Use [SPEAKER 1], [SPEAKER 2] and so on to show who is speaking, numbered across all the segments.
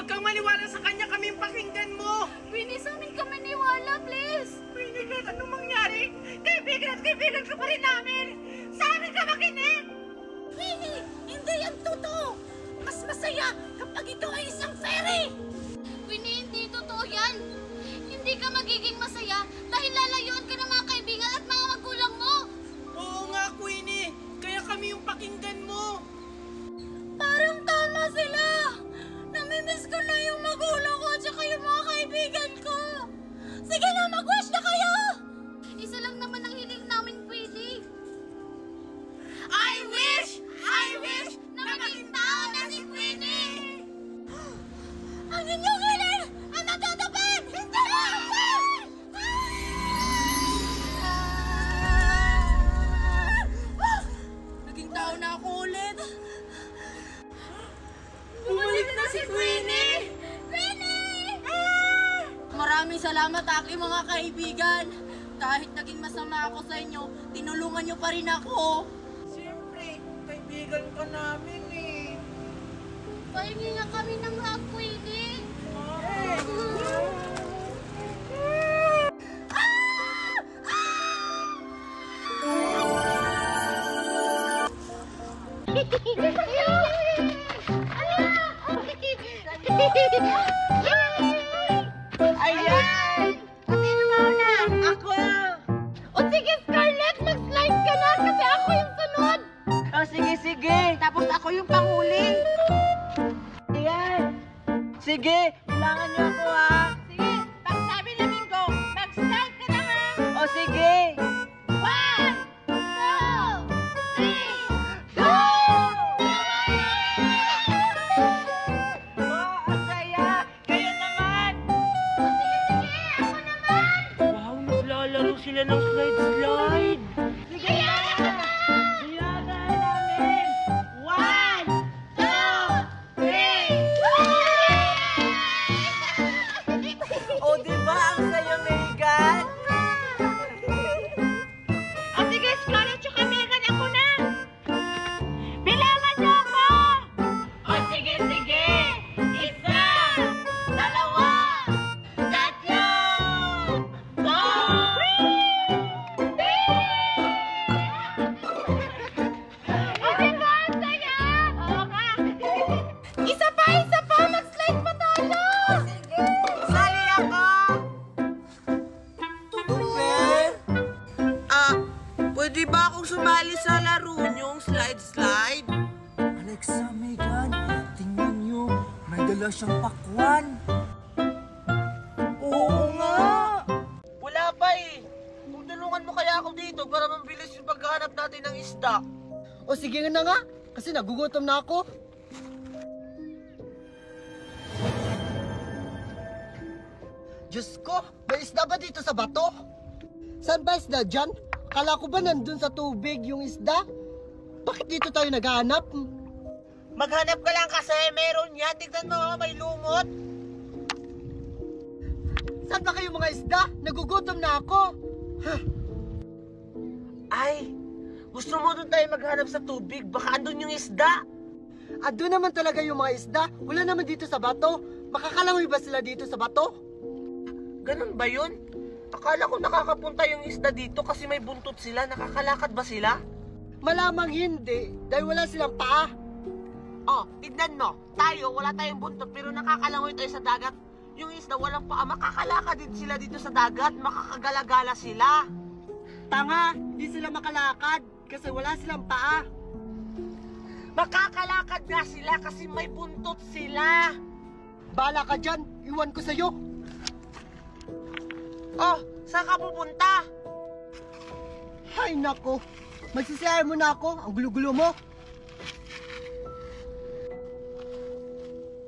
[SPEAKER 1] Huwag kang maniwala sa kanya, kaming pakinggan mo!
[SPEAKER 2] Queenie, sa amin ka maniwala, please!
[SPEAKER 1] Queenie, kahit anong mangyari, kaibigan at kaibigan ka pa rin namin! Sa amin ka makinig!
[SPEAKER 2] Queenie, hindi yan totoo! Mas masaya kapag ito ay isang fairy! Queenie, hindi totoo yan! Hindi ka magiging masaya dahil lalayuan ka ng mga kaibigan at mga magulang mo!
[SPEAKER 1] Oo nga, Queenie! Kaya kami yung pakinggan mo!
[SPEAKER 2] Parang tama sila! Namimiss ko na yung magulang ko at saka yung mga kaibigan ko! Sige na, mag-wish na kayo! Isa lang naman ang hiling namin, Queenie. I wish na maging tao na si Queenie! Ang inyong hiling ay matutupad! Hindi!
[SPEAKER 1] Naging tao na ako ulit! Bumalik na si Queenie!
[SPEAKER 2] Queenie!
[SPEAKER 3] Maraming salamat aking mga kaibigan. Kahit naging masama ako sa inyo, tinulungan nyo pa rin ako.
[SPEAKER 1] Siyempre, kaibigan ka namin eh.
[SPEAKER 2] Pahingi nga kami ng hug, Queenie!
[SPEAKER 1] Ayan! Sino mauna? Ako!
[SPEAKER 2] O sige, Scarlett, mag-slide ka na kasi ako yung sunod!
[SPEAKER 1] O sige. Tapos ako yung panghuli. Ayan! Sige, bilangan niyo ako ha.
[SPEAKER 2] Sige, pag sabi namin go, mag-slide ka na ha!
[SPEAKER 1] O sige!
[SPEAKER 2] 1, 2, 3, go!
[SPEAKER 1] Wow, ang saya! Kayo naman!
[SPEAKER 2] Sige, ako naman!
[SPEAKER 1] Wow, naglalaro sila ng slide-slide! Sige na! Bilangan namin! 1, 2, 3! O diba ang saya, Megan?
[SPEAKER 2] O sige, Scarlett, tsaka Megan, ako na! Bilangan niyo ako! O sige! Isa! Dalawa! Tatlo! Go! O diba, ang saya? Oo nga! Isa pa! Mag-slide pa tayo!
[SPEAKER 1] Sali ako! Tuber? Pwede ba akong sumali sa laro niyong slide-slide?
[SPEAKER 4] Alexa, Megan, tingnan nyo, may dala siyang pakwan.
[SPEAKER 1] Oo nga! Wala pa eh! Tulungan mo kaya ako dito para mabilis yung paghahanap natin ng isda.
[SPEAKER 4] O sige na nga, kasi nagugutom na ako. Diyos ko, may isda ba dito sa bato? Saan ba isda dyan? Akala ko ba nandun sa tubig yung isda? Bakit dito tayo naghahanap?
[SPEAKER 1] Maghanap ka lang kasi meron yan. Tignan mo, may lumot.
[SPEAKER 4] Saan ba kayo mga isda? Nagugutom na ako.
[SPEAKER 1] Ay, gusto mo doon tayo maghanap sa tubig? Baka andun yung isda.
[SPEAKER 4] Andun naman talaga yung mga isda. Wala naman dito sa bato. Makakalangoy ba sila dito sa bato?
[SPEAKER 1] Ganun ba yun? Akala ko nakakapunta yung isda dito kasi may buntot sila. Nakakalakad ba sila?
[SPEAKER 4] Malamang hindi, dahil wala silang paa.
[SPEAKER 1] Oh, tignan mo. Tayo, wala tayong buntot pero nakakalangoy tayo sa dagat. Yung isda walang paa. Makakalakad din sila dito sa dagat. Makakagala-gala sila.
[SPEAKER 4] Tanga, hindi sila makalakad kasi wala silang paa.
[SPEAKER 1] Makakalakad nga sila kasi may buntot sila.
[SPEAKER 4] Bala ka dyan, iwan ko sa'yo.
[SPEAKER 1] Oh, saan ka pupunta?
[SPEAKER 4] Ay nako, magsisiyay mo na ako, ang gulo-gulo mo.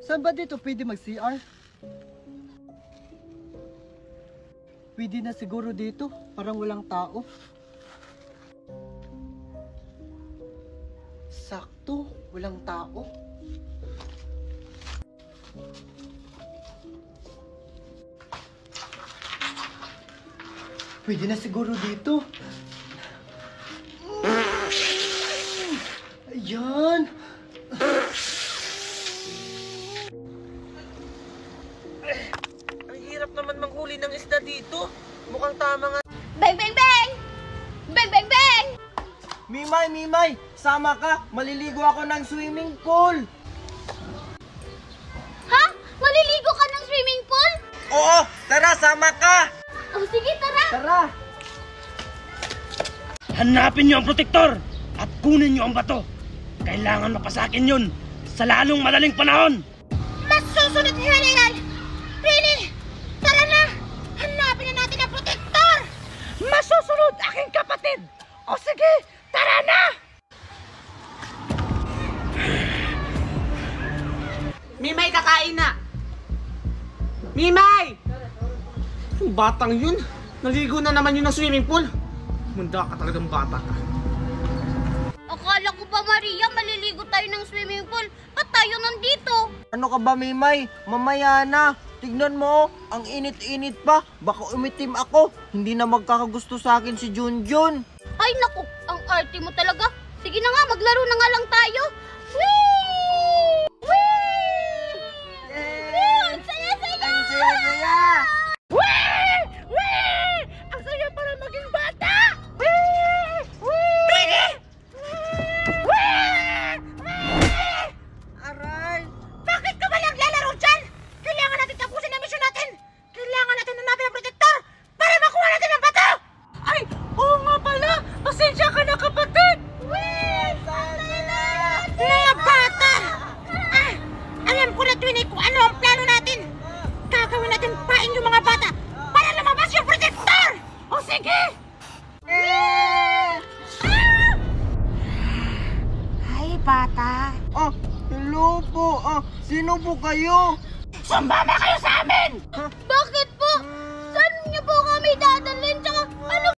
[SPEAKER 4] Saan ba dito pwede mag-CR? Pwede na siguro dito, parang walang tao. Sakto, walang tao. Pwede na siguro dito. Ayan.
[SPEAKER 1] manghuli ng isda dito. Mukhang tama nga.
[SPEAKER 2] Bang, bang, bang! Bang, bang, bang!
[SPEAKER 5] Mimay, sama ka. Maliligo ako ng swimming pool.
[SPEAKER 2] Ha? Maliligo ka ng swimming pool?
[SPEAKER 5] Oo, tara, sama ka.
[SPEAKER 2] Oh, sige, tara!
[SPEAKER 5] Tara.
[SPEAKER 6] Hanapin niyo ang protektor at kunin niyo ang bato. Kailangan mapasakin yun sa lalong madaling panahon.
[SPEAKER 2] Mas susunod ni Halilan! Rini! Tara na! Hanapin na natin ang protektor!
[SPEAKER 1] Masusunod aking kapatid! O sige, tara na! Mimay, kakain na! Mimay! Yung batang yun, naligo na naman yun ng swimming pool. Munda ka talagang bata ka.
[SPEAKER 2] Akala ko ba, Maria, maliligo tayo ng swimming pool? Ba't tayo nandito?
[SPEAKER 5] Ano ka ba, Mimay? Mamaya na. Tignan mo, ang init-init pa. Baka umitim ako. Hindi na magkakagusto sa akin si Junjun.
[SPEAKER 2] Ay, naku, ang arte mo talaga. Sige na nga, maglaro na nga lang tayo. Whee! Whee! Whee! Ang saya-saya!
[SPEAKER 5] Ang saya-saya!
[SPEAKER 2] Whee! Whee! Ang saya para maging bata! Whee! Whee!
[SPEAKER 5] Aray!
[SPEAKER 2] Bakit ka ba naglalaro dyan? Kailangan natin tapusin ang misyon natin! Kailangan natin hanapin ang protektor para makuha natin ang bato!
[SPEAKER 1] Ay, oo nga pala! Pasensya ka na, kapatid!
[SPEAKER 2] Mga bata! Ah, alam ko na, Twinnie, kung ano ang plano natin. Gagawin natin paing yung mga bata para lumabas yung protektor! O sige! Hi, bata.
[SPEAKER 5] Ah, hello po. Ah, sino po kayo?
[SPEAKER 2] Sumama kayo sa amin!
[SPEAKER 5] Ha?